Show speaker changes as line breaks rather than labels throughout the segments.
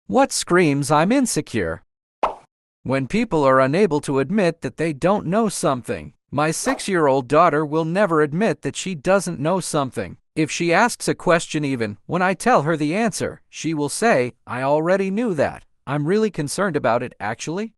What screams I'm insecure? When people are unable to admit that they don't know something. My 6-year-old daughter will never admit that she doesn't know something. If she asks a question even when I tell her the answer, she will say, I already knew that. I'm really concerned about it, actually.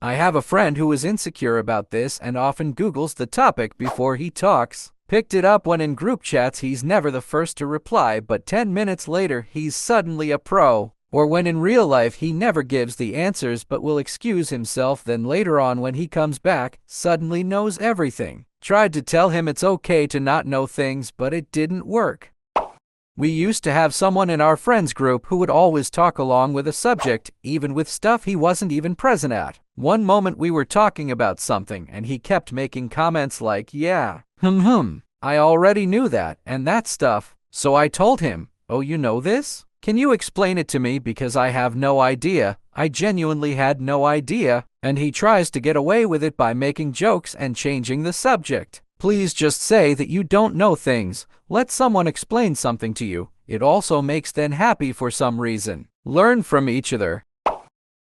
I have a friend who is insecure about this and often Googles the topic before he talks. Picked it up when in group chats he's never the first to reply, but 10 minutes later he's suddenly a pro. Or when in real life he never gives the answers but will excuse himself, then later on when he comes back, suddenly knows everything. Tried to tell him it's okay to not know things, but it didn't work. We used to have someone in our friends group who would always talk along with a subject, even with stuff he wasn't even present at. One moment we were talking about something and he kept making comments like, yeah, I already knew that and that stuff. So I told him, oh, you know this? Can you explain it to me because I have no idea? I genuinely had no idea, and he tries to get away with it by making jokes and changing the subject. Please just say that you don't know things. Let someone explain something to you. It also makes them happy for some reason. Learn from each other.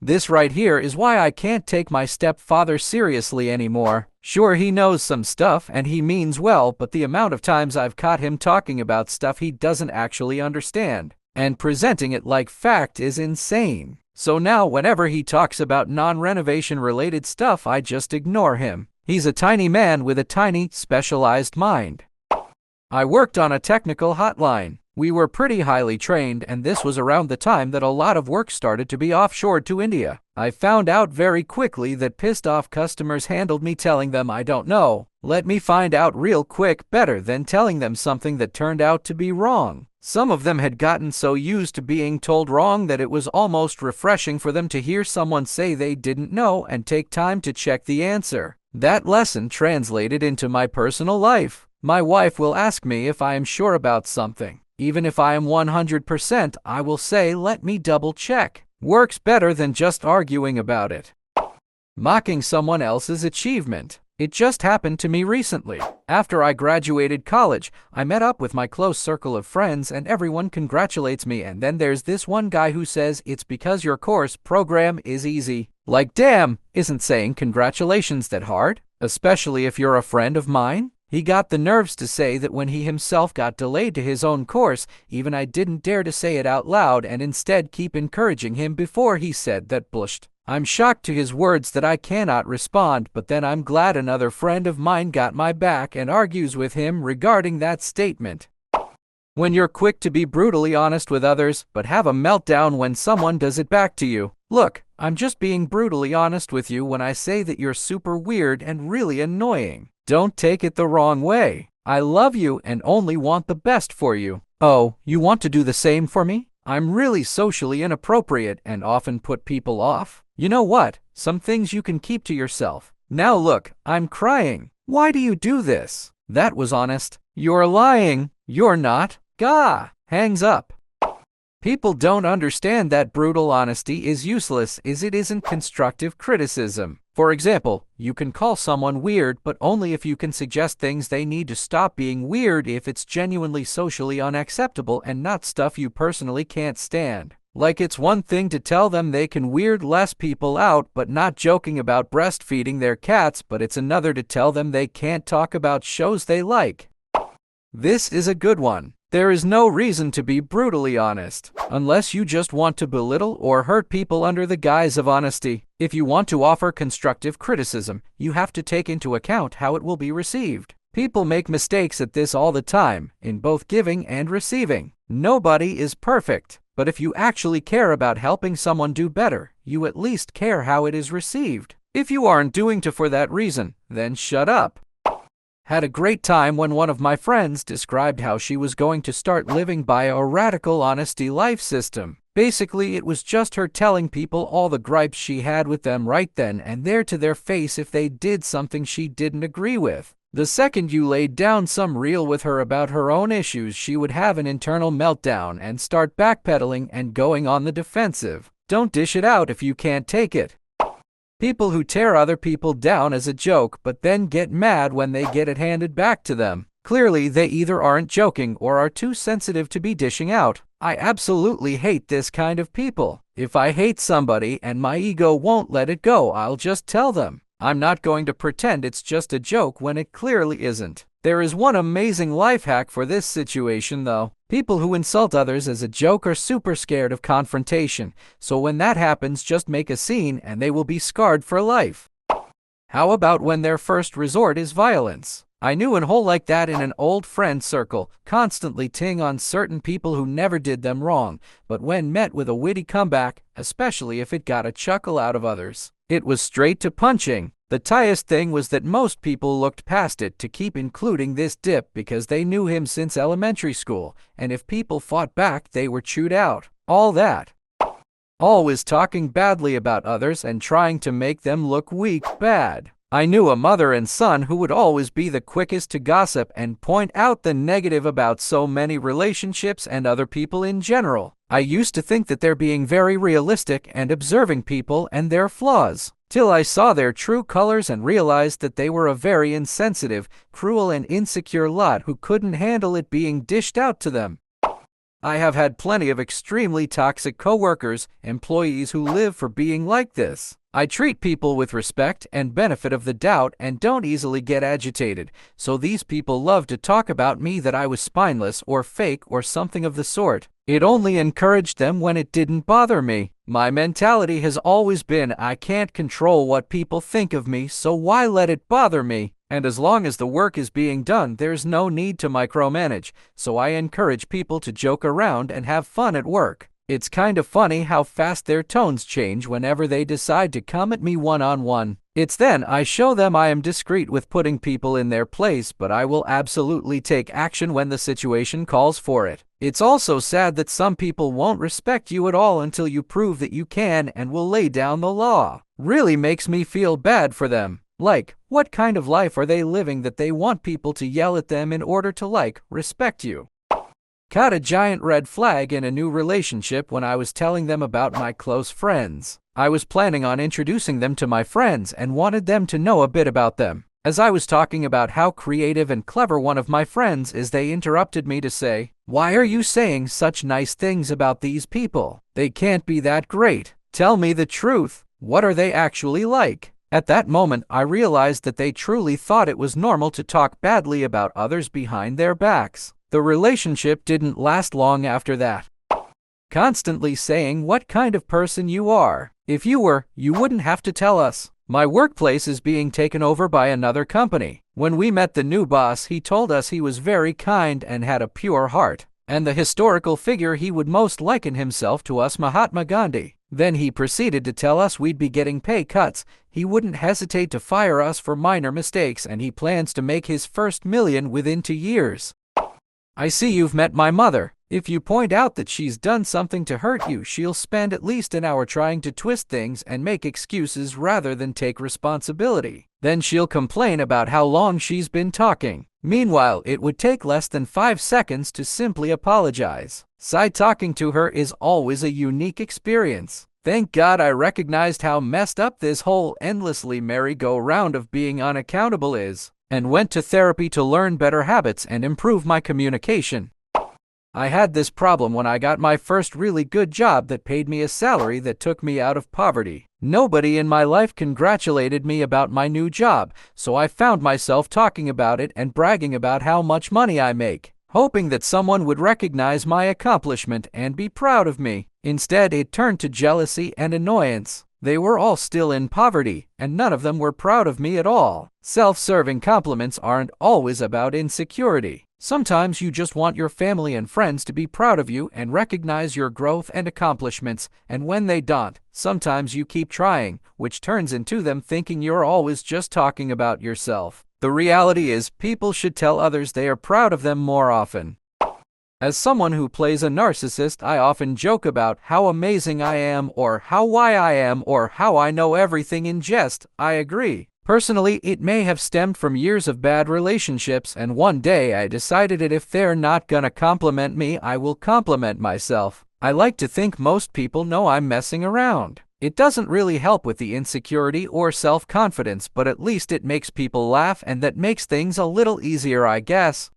This right here is why I can't take my stepfather seriously anymore. Sure, he knows some stuff and he means well, but the amount of times I've caught him talking about stuff he doesn't actually understand and presenting it like fact is insane. So now whenever he talks about non-renovation related stuff, I just ignore him. He's a tiny man with a tiny, specialized mind. I worked on a technical hotline. We were pretty highly trained, and this was around the time that a lot of work started to be offshored to India. I found out very quickly that pissed off customers handled me telling them I don't know. Let me find out real quick better than telling them something that turned out to be wrong. Some of them had gotten so used to being told wrong that it was almost refreshing for them to hear someone say they didn't know and take time to check the answer. That lesson translated into my personal life. My wife will ask me if I am sure about something. Even if I am 100%, I will say, let me double check. Works better than just arguing about it. Mocking someone else's achievement. It just happened to me recently. After I graduated college, I met up with my close circle of friends and everyone congratulates me, and then there's this one guy who says it's because your course program is easy. Like, damn, isn't saying congratulations that hard? Especially if you're a friend of mine? He got the nerves to say that when he himself got delayed to his own course, even I didn't dare to say it out loud and instead keep encouraging him before he said that blushed. I'm shocked to his words that I cannot respond, but then I'm glad another friend of mine got my back and argues with him regarding that statement. When you're quick to be brutally honest with others, but have a meltdown when someone does it back to you. Look, I'm just being brutally honest with you when I say that you're super weird and really annoying. Don't take it the wrong way. I love you and only want the best for you. Oh, you want to do the same for me? I'm really socially inappropriate and often put people off. You know what? Some things you can keep to yourself. Now look, I'm crying. Why do you do this? That was honest. You're lying. You're not. Gah! Hangs up. People don't understand that brutal honesty is useless as it isn't constructive criticism. For example, you can call someone weird, but only if you can suggest things they need to stop being weird if it's genuinely socially unacceptable and not stuff you personally can't stand. Like, it's one thing to tell them they can weird less people out but not joking about breastfeeding their cats, but it's another to tell them they can't talk about shows they like. This is a good one. There is no reason to be brutally honest, unless you just want to belittle or hurt people under the guise of honesty. If you want to offer constructive criticism, you have to take into account how it will be received. People make mistakes at this all the time, in both giving and receiving. Nobody is perfect, but if you actually care about helping someone do better, you at least care how it is received. If you aren't doing it for that reason, then shut up. Had a great time when one of my friends described how she was going to start living by a radical honesty life system. Basically, it was just her telling people all the gripes she had with them right then and there to their face if they did something she didn't agree with. The second you laid down some reel with her about her own issues, she would have an internal meltdown and start backpedaling and going on the defensive. Don't dish it out if you can't take it. People who tear other people down as a joke but then get mad when they get it handed back to them. Clearly, they either aren't joking or are too sensitive to be dishing out. I absolutely hate this kind of people. If I hate somebody and my ego won't let it go, I'll just tell them. I'm not going to pretend it's just a joke when it clearly isn't. There is one amazing life hack for this situation, though. People who insult others as a joke are super scared of confrontation, so when that happens, just make a scene and they will be scarred for life. How about when their first resort is violence? I knew an hole like that in an old friend circle, constantly ting on certain people who never did them wrong, but when met with a witty comeback, especially if it got a chuckle out of others, it was straight to punching. The tighest thing was that most people looked past it to keep including this dip because they knew him since elementary school, and if people fought back, they were chewed out. All that. Always talking badly about others and trying to make them look weak, bad. I knew a mother and son who would always be the quickest to gossip and point out the negative about so many relationships and other people in general. I used to think that they're being very realistic and observing people and their flaws, till I saw their true colors and realized that they were a very insensitive, cruel and insecure lot who couldn't handle it being dished out to them. I have had plenty of extremely toxic coworkers, employees who live for being like this. I treat people with respect and benefit of the doubt and don't easily get agitated, so these people love to talk about me that I was spineless or fake or something of the sort. It only encouraged them when it didn't bother me. My mentality has always been I can't control what people think of me, so why let it bother me? And as long as the work is being done, there's no need to micromanage, so I encourage people to joke around and have fun at work. It's kind of funny how fast their tones change whenever they decide to come at me one-on-one. It's then I show them I am discreet with putting people in their place, but I will absolutely take action when the situation calls for it. It's also sad that some people won't respect you at all until you prove that you can and will lay down the law. Really makes me feel bad for them. Like, what kind of life are they living that they want people to yell at them in order to, respect you? Caught a giant red flag in a new relationship when I was telling them about my close friends. I was planning on introducing them to my friends and wanted them to know a bit about them. As I was talking about how creative and clever one of my friends is, they interrupted me to say, "Why are you saying such nice things about these people? They can't be that great. Tell me the truth. What are they actually like?" At that moment, I realized that they truly thought it was normal to talk badly about others behind their backs. The relationship didn't last long after that. Constantly saying what kind of person you are. If you were, you wouldn't have to tell us. My workplace is being taken over by another company. When we met the new boss, he told us he was very kind and had a pure heart, and the historical figure he would most liken himself to us, Mahatma Gandhi. Then he proceeded to tell us we'd be getting pay cuts, he wouldn't hesitate to fire us for minor mistakes, and he plans to make his first million within 2 years. I see you've met my mother. If you point out that she's done something to hurt you, she'll spend at least an hour trying to twist things and make excuses rather than take responsibility. Then she'll complain about how long she's been talking. Meanwhile, it would take less than 5 seconds to simply apologize. Talking to her is always a unique experience. Thank God I recognized how messed up this whole endlessly merry-go-round of being unaccountable is, and went to therapy to learn better habits and improve my communication. I had this problem when I got my first really good job that paid me a salary that took me out of poverty. Nobody in my life congratulated me about my new job, so I found myself talking about it and bragging about how much money I make, hoping that someone would recognize my accomplishment and be proud of me. Instead, it turned to jealousy and annoyance. They were all still in poverty, and none of them were proud of me at all. Self-serving compliments aren't always about insecurity. Sometimes you just want your family and friends to be proud of you and recognize your growth and accomplishments, and when they don't, sometimes you keep trying, which turns into them thinking you're always just talking about yourself. The reality is, people should tell others they are proud of them more often. As someone who plays a narcissist, I often joke about how amazing I am, or how why I am, or how I know everything in jest. I agree. Personally, it may have stemmed from years of bad relationships, and one day I decided that if they're not gonna compliment me, I will compliment myself. I like to think most people know I'm messing around. It doesn't really help with the insecurity or self-confidence, but at least it makes people laugh, and that makes things a little easier, I guess.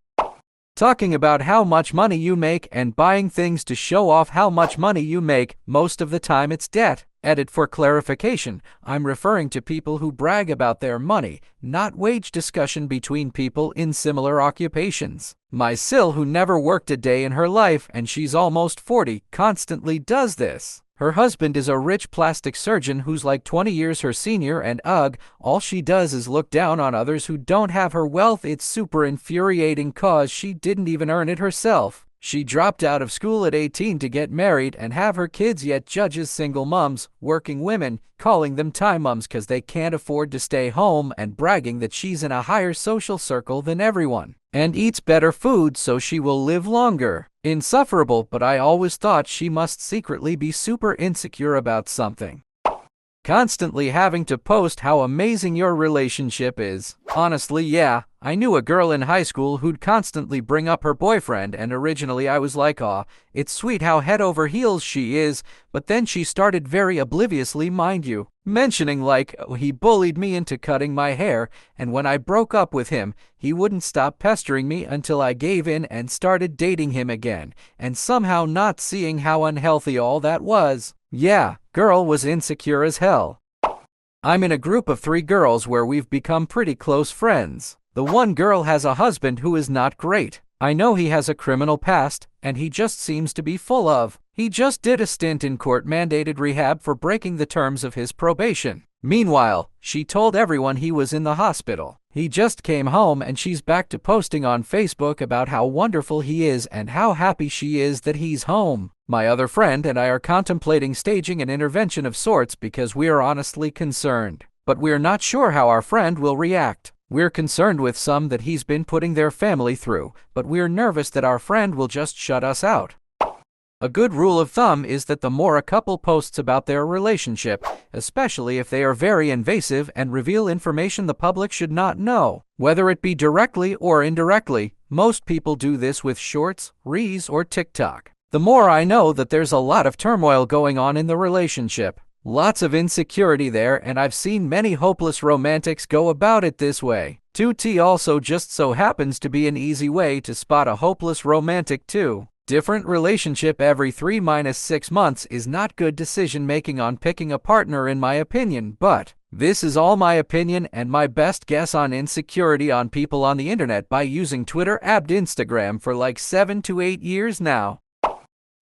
Talking about how much money you make and buying things to show off how much money you make, most of the time it's debt. Edit for clarification, I'm referring to people who brag about their money, not wage discussion between people in similar occupations. My sil, who never worked a day in her life and she's almost 40, constantly does this. Her husband is a rich plastic surgeon who's like 20 years her senior, and all she does is look down on others who don't have her wealth. It's super infuriating cause she didn't even earn it herself. She dropped out of school at 18 to get married and have her kids, yet judges single moms, working women, calling them time moms cause they can't afford to stay home, and bragging that she's in a higher social circle than everyone and eats better food so she will live longer. Insufferable, but I always thought she must secretly be super insecure about something. Constantly having to post how amazing your relationship is. Honestly, yeah, I knew a girl in high school who'd constantly bring up her boyfriend, and originally I was like, aw, it's sweet how head over heels she is, but then she started very obliviously, mind you, mentioning like, oh, he bullied me into cutting my hair, and when I broke up with him, he wouldn't stop pestering me until I gave in and started dating him again, and somehow not seeing how unhealthy all that was. Yeah, girl was insecure as hell. I'm in a group of 3 girls where we've become pretty close friends. The one girl has a husband who is not great. I know he has a criminal past, and he just seems to be full of. He just did a stint in court-mandated rehab for breaking the terms of his probation. Meanwhile, she told everyone he was in the hospital. He just came home and she's back to posting on Facebook about how wonderful he is and how happy she is that he's home. My other friend and I are contemplating staging an intervention of sorts because we're honestly concerned. But we're not sure how our friend will react. We're concerned with some that he's been putting their family through, but we're nervous that our friend will just shut us out. A good rule of thumb is that the more a couple posts about their relationship, especially if they are very invasive and reveal information the public should not know, whether it be directly or indirectly, most people do this with Shorts, Reels, or TikTok. The more I know that there's a lot of turmoil going on in the relationship. Lots of insecurity there, and I've seen many hopeless romantics go about it this way. 2T also just so happens to be an easy way to spot a hopeless romantic too. Different relationship every 3-6 months is not good decision making on picking a partner in my opinion, but this is all my opinion and my best guess on insecurity on people on the internet by using Twitter and Instagram for like 7 to 8 years now.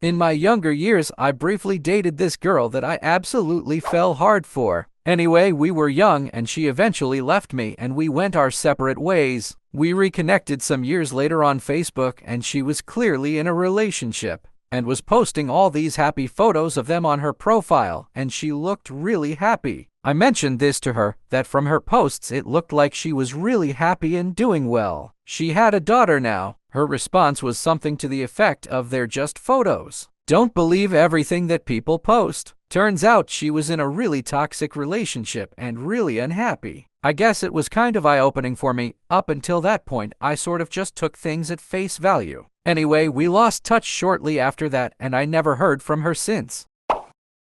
In my younger years, I briefly dated this girl that I absolutely fell hard for. Anyway, we were young and she eventually left me and we went our separate ways. We reconnected some years later on Facebook and she was clearly in a relationship and was posting all these happy photos of them on her profile, and she looked really happy. I mentioned this to her, that from her posts it looked like she was really happy and doing well. She had a daughter now. Her response was something to the effect of, "They're just photos. Don't believe everything that people post." Turns out she was in a really toxic relationship and really unhappy. I guess it was kind of eye-opening for me. Up until that point, I sort of just took things at face value. Anyway, we lost touch shortly after that, and I never heard from her since.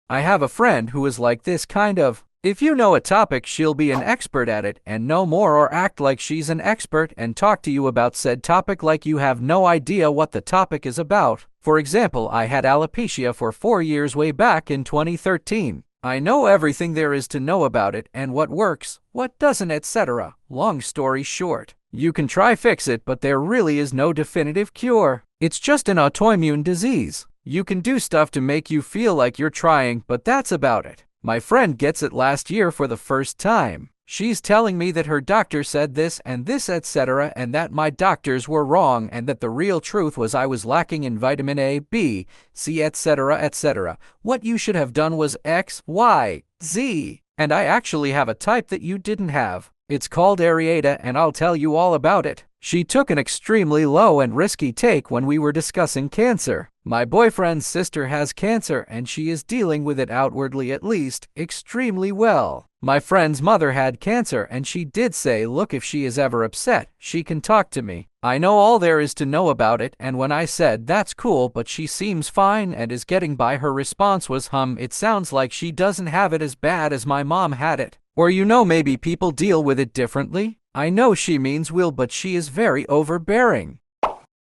I have a friend who is like this kind of. If you know a topic, she'll be an expert at it and know more, or act like she's an expert and talk to you about said topic like you have no idea what the topic is about. For example, I had alopecia for 4 years way back in 2013. I know everything there is to know about it and what works, what doesn't, etc. Long story short, you can try fix it, but there really is no definitive cure. It's just an autoimmune disease. You can do stuff to make you feel like you're trying, but that's about it. My friend gets it last year for the first time. She's telling me that her doctor said this and this, etc., and that my doctors were wrong, and that the real truth was I was lacking in vitamin A, B, C, etc., etc. What you should have done was X, Y, Z. And I actually have a type that you didn't have. It's called Areata, and I'll tell you all about it. She took an extremely low and risky take when we were discussing cancer. My boyfriend's sister has cancer and she is dealing with it outwardly at least, extremely well. My friend's mother had cancer and she did say, look, if she is ever upset, she can talk to me. I know all there is to know about it, and when I said that's cool but she seems fine and is getting by, her response was, it sounds like she doesn't have it as bad as my mom had it. Or maybe people deal with it differently. I know she means well, but she is very overbearing.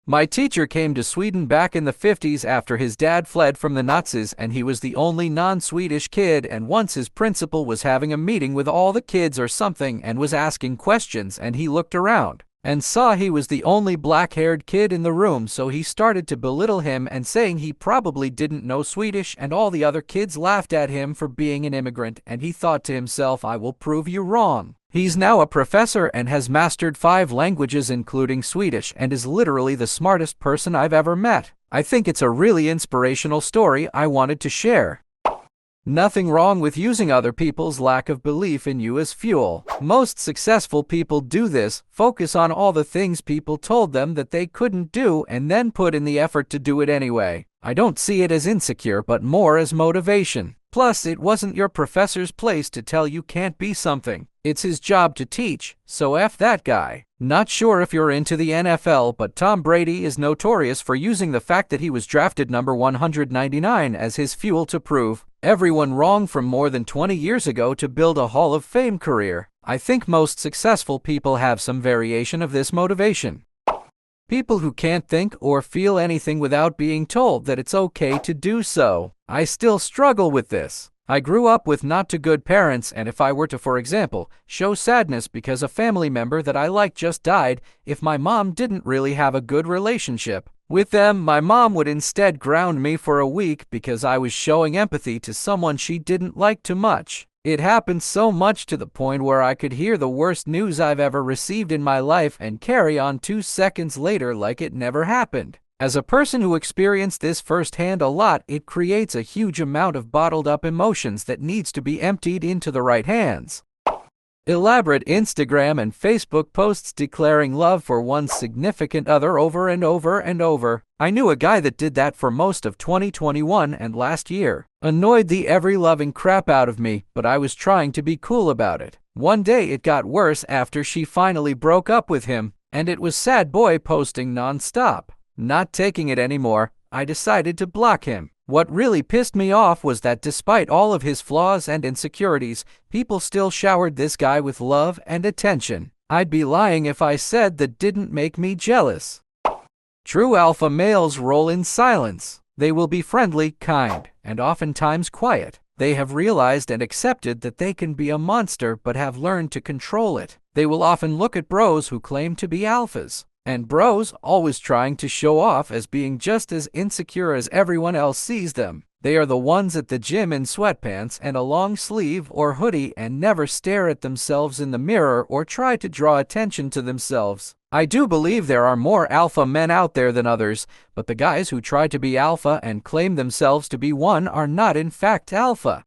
My teacher came to Sweden back in the 50s after his dad fled from the Nazis, and he was the only non-Swedish kid, and once his principal was having a meeting with all the kids or something and was asking questions, and he looked around and saw he was the only black-haired kid in the room, so he started to belittle him and saying he probably didn't know Swedish, and all the other kids laughed at him for being an immigrant, and he thought to himself, I will prove you wrong. He's now a professor and has mastered 5 languages including Swedish and is literally the smartest person I've ever met. I think it's a really inspirational story I wanted to share. Nothing wrong with using other people's lack of belief in you as fuel. Most successful people do this, focus on all the things people told them that they couldn't do and then put in the effort to do it anyway. I don't see it as insecure but more as motivation. Plus, it wasn't your professor's place to tell you can't be something. It's his job to teach, so F that guy. Not sure if you're into the NFL, but Tom Brady is notorious for using the fact that he was drafted number 199 as his fuel to prove everyone wrong from more than 20 years ago to build a Hall of Fame career. I think most successful people have some variation of this motivation. People who can't think or feel anything without being told that it's okay to do so. I still struggle with this. I grew up with not too good parents, and if I were to, for example, show sadness because a family member that I like just died, if my mom didn't really have a good relationship with them, my mom would instead ground me for a week because I was showing empathy to someone she didn't like too much. It happened so much to the point where I could hear the worst news I've ever received in my life and carry on 2 seconds later like it never happened. As a person who experienced this firsthand a lot, it creates a huge amount of bottled up emotions that needs to be emptied into the right hands. Elaborate Instagram and Facebook posts declaring love for one's significant other over and over and over. I knew a guy that did that for most of 2021 and last year. Annoyed the ever-loving crap out of me, but I was trying to be cool about it. One day it got worse after she finally broke up with him, and it was sad boy posting non-stop. Not taking it anymore, I decided to block him. What really pissed me off was that despite all of his flaws and insecurities, people still showered this guy with love and attention. I'd be lying if I said that didn't make me jealous. True alpha males roll in silence. They will be friendly, kind, and oftentimes quiet. They have realized and accepted that they can be a monster but have learned to control it. They will often look at bros who claim to be alphas. And bros always trying to show off as being just as insecure as everyone else sees them. They are the ones at the gym in sweatpants and a long sleeve or hoodie and never stare at themselves in the mirror or try to draw attention to themselves. I do believe there are more alpha men out there than others, but the guys who try to be alpha and claim themselves to be one are not in fact alpha.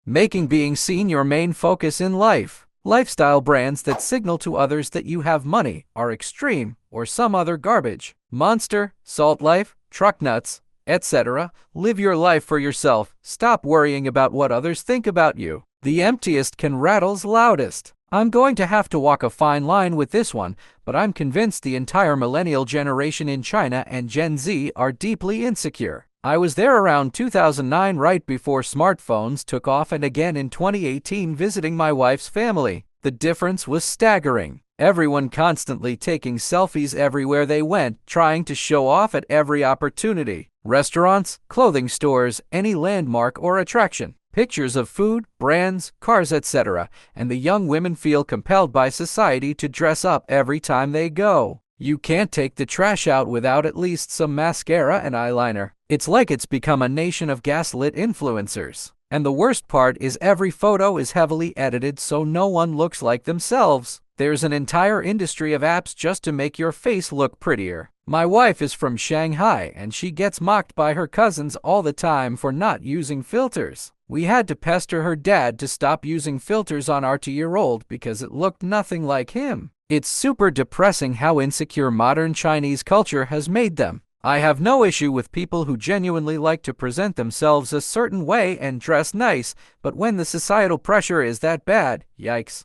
Making being seen your main focus in life. Lifestyle brands that signal to others that you have money are Extreme or some other garbage. Monster, Salt Life, Truck Nuts, etc. Live your life for yourself. Stop worrying about what others think about you. The emptiest can rattle's loudest. I'm going to have to walk a fine line with this one, but I'm convinced the entire millennial generation in China and Gen Z are deeply insecure. I was there around 2009, right before smartphones took off, and again in 2018 visiting my wife's family. The difference was staggering. Everyone constantly taking selfies everywhere they went, trying to show off at every opportunity. Restaurants, clothing stores, any landmark or attraction. Pictures of food, brands, cars, etc. And the young women feel compelled by society to dress up every time they go. You can't take the trash out without at least some mascara and eyeliner. It's like it's become a nation of gaslit influencers. And the worst part is every photo is heavily edited so no one looks like themselves. There's an entire industry of apps just to make your face look prettier. My wife is from Shanghai and she gets mocked by her cousins all the time for not using filters. We had to pester her dad to stop using filters on our 2-year-old because it looked nothing like him. It's super depressing how insecure modern Chinese culture has made them. I have no issue with people who genuinely like to present themselves a certain way and dress nice, but when the societal pressure is that bad, yikes.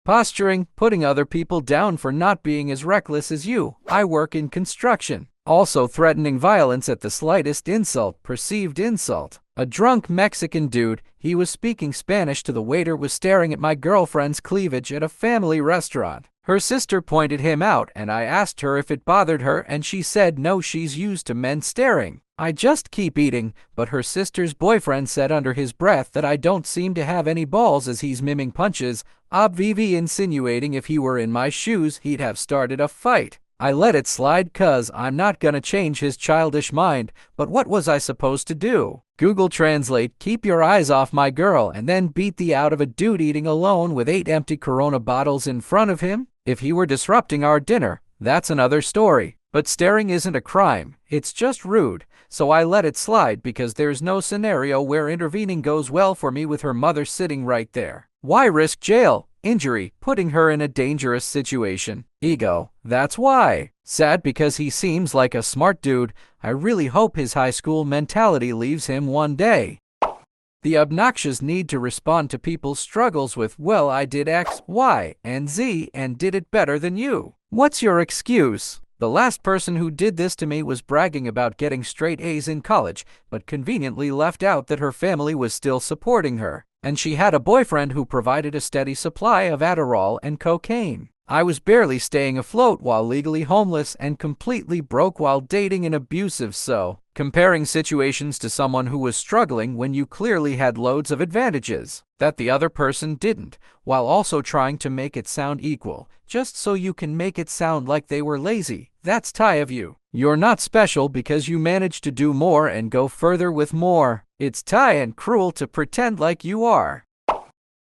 Posturing, putting other people down for not being as reckless as you. I work in construction. Also threatening violence at the slightest insult, perceived insult. A drunk Mexican dude, he was speaking Spanish to the waiter, was staring at my girlfriend's cleavage at a family restaurant. Her sister pointed him out and I asked her if it bothered her and she said no, she's used to men staring. I just keep eating, but her sister's boyfriend said under his breath that I don't seem to have any balls as he's miming punches, obviously insinuating if he were in my shoes he'd have started a fight. I let it slide 'cause I'm not gonna change his childish mind, but what was I supposed to do? Google Translate, keep your eyes off my girl, and then beat the out of a dude eating alone with 8 empty Corona bottles in front of him? If he were disrupting our dinner, that's another story. But staring isn't a crime, it's just rude, so I let it slide because there's no scenario where intervening goes well for me with her mother sitting right there. Why risk jail, injury, putting her in a dangerous situation? Ego, that's why. Sad because he seems like a smart dude. I really hope his high school mentality leaves him one day. The obnoxious need to respond to people's struggles with, well, I did X, Y, and Z and did it better than you. What's your excuse? The last person who did this to me was bragging about getting straight A's in college, but conveniently left out that her family was still supporting her, and she had a boyfriend who provided a steady supply of Adderall and cocaine. I was barely staying afloat while legally homeless and completely broke while dating an abusive, so comparing situations to someone who was struggling when you clearly had loads of advantages that the other person didn't, while also trying to make it sound equal, just so you can make it sound like they were lazy. That's tie of you. You're not special because you managed to do more and go further with more. It's tie and cruel to pretend like you are.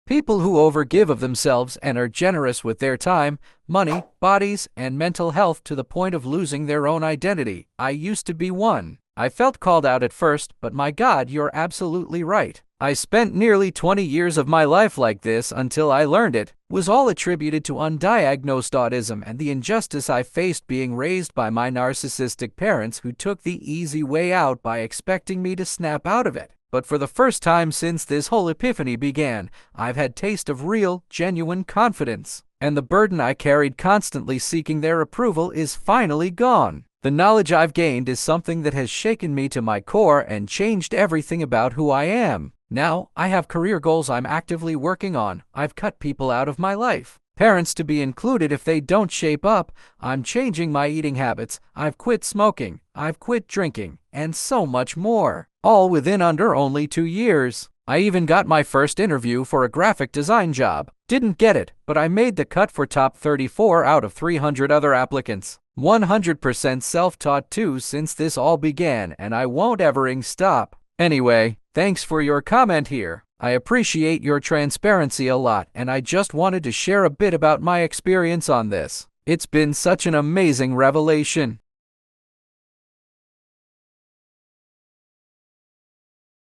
People who overgive of themselves and are generous with their time, money, bodies, and mental health to the point of losing their own identity. I used to be one. I felt called out at first, but my God, you're absolutely right. I spent nearly 20 years of my life like this until I learned it was all attributed to undiagnosed autism and the injustice I faced being raised by my narcissistic parents who took the easy way out by expecting me to snap out of it. But for the first time since this whole epiphany began, I've had taste of real, genuine confidence. And the burden I carried constantly seeking their approval is finally gone. The knowledge I've gained is something that has shaken me to my core and changed everything about who I am. Now, I have career goals I'm actively working on. I've cut people out of my life. Parents to be included if they don't shape up. I'm changing my eating habits. I've quit smoking. I've quit drinking. And so much more. All within under only 2 years. I even got my first interview for a graphic design job. Didn't get it, but I made the cut for top 34 out of 300 other applicants. 100% self-taught too since this all began, and I won't ever stop. Anyway, thanks for your comment here. I appreciate your transparency a lot, and I just wanted to share a bit about my experience on this. It's been such an amazing revelation.